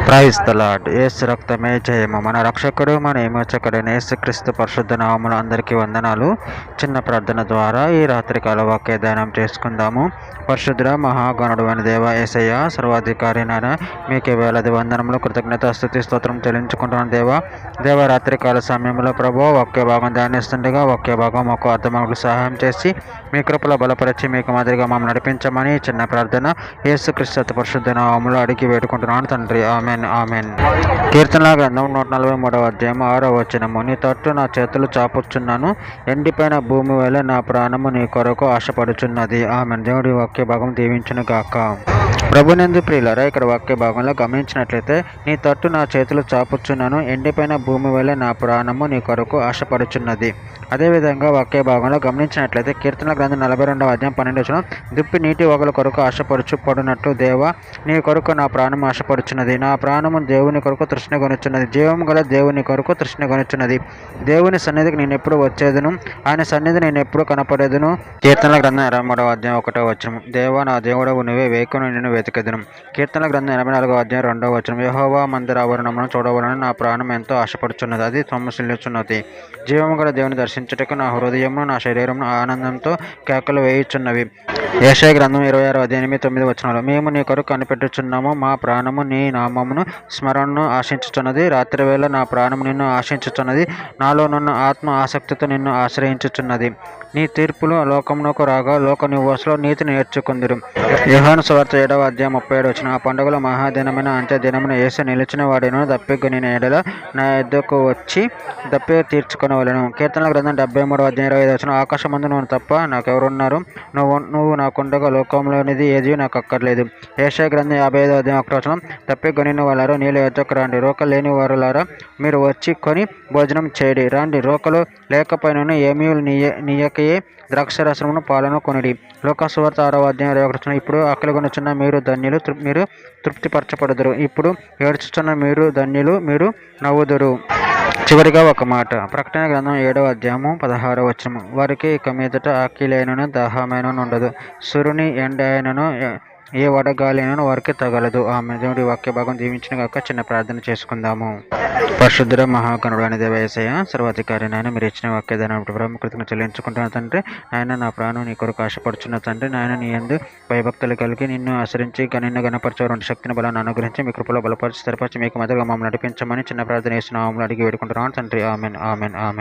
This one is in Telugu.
Praise the lord. యేసు రక్తమే జయము. మన రక్షకుడు మన విమోచకుడైన యేసుక్రీస్తు పరిశుద్ధ నామములో అందరికీ వందనాలు. చిన్న ప్రార్థన ద్వారా ఈ రాత్రికాల వాక్య ధ్యానం చేసుకుందాము. పరిశుద్ధ మహాగణుడు అని దేవ యేసయ్య సర్వాధికారి నాయన మీకే వేలాది వందనములు కృతజ్ఞత స్తుతి స్తోత్రం చెల్లించుకుంటున్నాను దేవ రాత్రికాల సమయంలో ప్రభు వాక్య భాగం ధ్యానిస్తుండగా వాక్య భాగం మాకు అర్థమవులకు సహాయం చేసి మీ కృపలో బలపరిచి మీకు మాదిరిగా మమ్మల్ని నడిపించమని చిన్న ప్రార్థన యేసుక్రీస్తు పరిశుద్ధ నామములో అడిగి వేడుకుంటున్నాను తండ్రి. Amen amen. కీర్తనల గ్రంథం 143వ అధ్యాయం 6వ వచనము. నీ తట్టు నా చేతులు చాపుచున్నాను, ఎండిపోయిన భూమి వలె నా ప్రాణము నీ కొరకు ఆశపడుచున్నది. ఆమెన్. దేవుడి వాక్య భాగం దీవించును గాక. ప్రభునందు ప్రియులారా, ఇక్కడ వాక్య భాగంలో గమనించినట్లయితే నీ తట్టు నా చేతులు చాపుచున్నాను, ఎండిపోయిన భూమి వలె నా ప్రాణము నీ కొరకు ఆశపడుచున్నది. అదేవిధంగా వాక్య భాగంలో గమనించినట్లయితే కీర్తన గ్రంథం 42వ అధ్యాయం 12వ వచనం, దుప్పి నీటి వగల కొరకు ఆశపడుచుపడినట్లు దేవా నీ కొరకు నా ప్రాణం ఆశపడుచున్నది. నా ప్రాణము దేవుని కొరకు తృష్ణగొనుచున్నది, జీవం గల దేవుని కొరకు తృష్ణగొనుచున్నది. దేవుని సన్నిధికి నేను ఎప్పుడు వచ్చేదను, ఆయన సన్నిధి నేను ఎప్పుడు కనపడేదను. కీర్తనల గ్రంథం 23వ అధ్యాయం 1వ వచనం, దేవా నా దేవుడవు నువ్వే, వేకును నిన్ను వెతికెదను. కీర్తనల గ్రంథం 84వ అధ్యాయం 2వ వచనం, యెహోవా మందిర ఆవరణమును చూడవలనని నా ప్రాణం ఎంతో ఆశపడుచున్నది, అది సొమ్మసిల్లుచున్నది. జీవము గల దేవుని దర్శించుటకు నా హృదయమును నా శరీరమును ఆనందంతో కేకలు వేయుచున్నవి. యెషయా గ్రంథం 26వ అధ్యాయం 8-9 వచనాలు, మేము నీ కొరకు కనిపెట్టుచున్నాము, మా ప్రాణము నీ నామమును స్మరణను ఆశించుచున్నది. రాత్రివేళ నా ప్రాణము నిన్ను ఆశించుచున్నది, నాలో నున్న ఆత్మ ఆసక్తితో నిన్ను ఆశ్రయించుచున్నది. నీ తీర్పులు లోకమునకు రాగా లోక నివాసులు నీతి నేర్చుకుందురు. యోహాను సువార్త 7వ అధ్యాయం 37 వచనం, ఆ పండుగల మహాదినమైన అంత్య దినమున యేసు నిలిచిన వాడిను దప్పిగొనిన ఎడల నా యొద్దకు వచ్చి దప్పిక తీర్చుకొనవలెను. కీర్తనల గ్రంథం 73వ అధ్యాయం 25 వచనం, ఆకాశమందు నువ్వు తప్ప నాకెవరున్నారు, నువ్వు నాకుండగా లోకంలోనిది ఏది నాకు అక్కర్లేదు. యెషయా గ్రంథం 55వ అధ్యాయం 1వ వచనం, దప్పిగొనిన వారు నీళ్ళ యొద్దకు రండి, రోకలు లేని వారులారా మీరు వచ్చి కొని భోజనం చేయడి. రండి, రోకలు లేకపోయినను ఏమీ నీయకయే ద్రాక్షరసమును పాలను కొనిడి. లోక సువార్త 6వ అధ్యాయం 21వ వచనం, ఇప్పుడు ఆకలిగొనుచున్న మీరు ధన్యులు, మీరు తృప్తిపరచబడుదురు. ఇప్పుడు ఏడ్చుచున్న మీరు ధన్యులు, మీరు నవ్వుదురు. చివరిగా ఒక మాట, ప్రకటన గ్రంథం 7వ అధ్యాయము 16వ వచనం, వారికి ఇక మీదట ఆకలియైనను దాహమైనను ఉండదు, సూర్యుని ఎండ అయినను ఏ వడగాలి అయినను వారికి తగలదు. ఆమె. దేవుడి వాక్య భాగం దీవించిన గాక. చిన్న ప్రార్థన చేసుకుందాము. పరిశుద్ధ మహాగణుడు అని దేవ యేసయ్య సర్వాధికారి నాయన, మీరు ఇచ్చిన వాక్యదానం కృతజ్ఞతలు చెల్లించుకుంటున్న తండ్రి. నాయన నా ప్రాణం నీ కొరకు ఆశపడుచున్న తండ్రి. నాయన నీ యందు భయభక్తులు కలిగి నిన్ను ఆశ్రయించి నిన్ను గణపరచే శక్తిని బలాన్ని అనుగ్రహించి మీ కృపలో బలపరిచి స్థిరపరిచి మీకు మధ్యగా మమ్మల్ని నడిపించమని చిన్న ప్రార్థన చేసిన అడిగి వేడుకుంటున్నాను తండ్రి. Amen amen amen.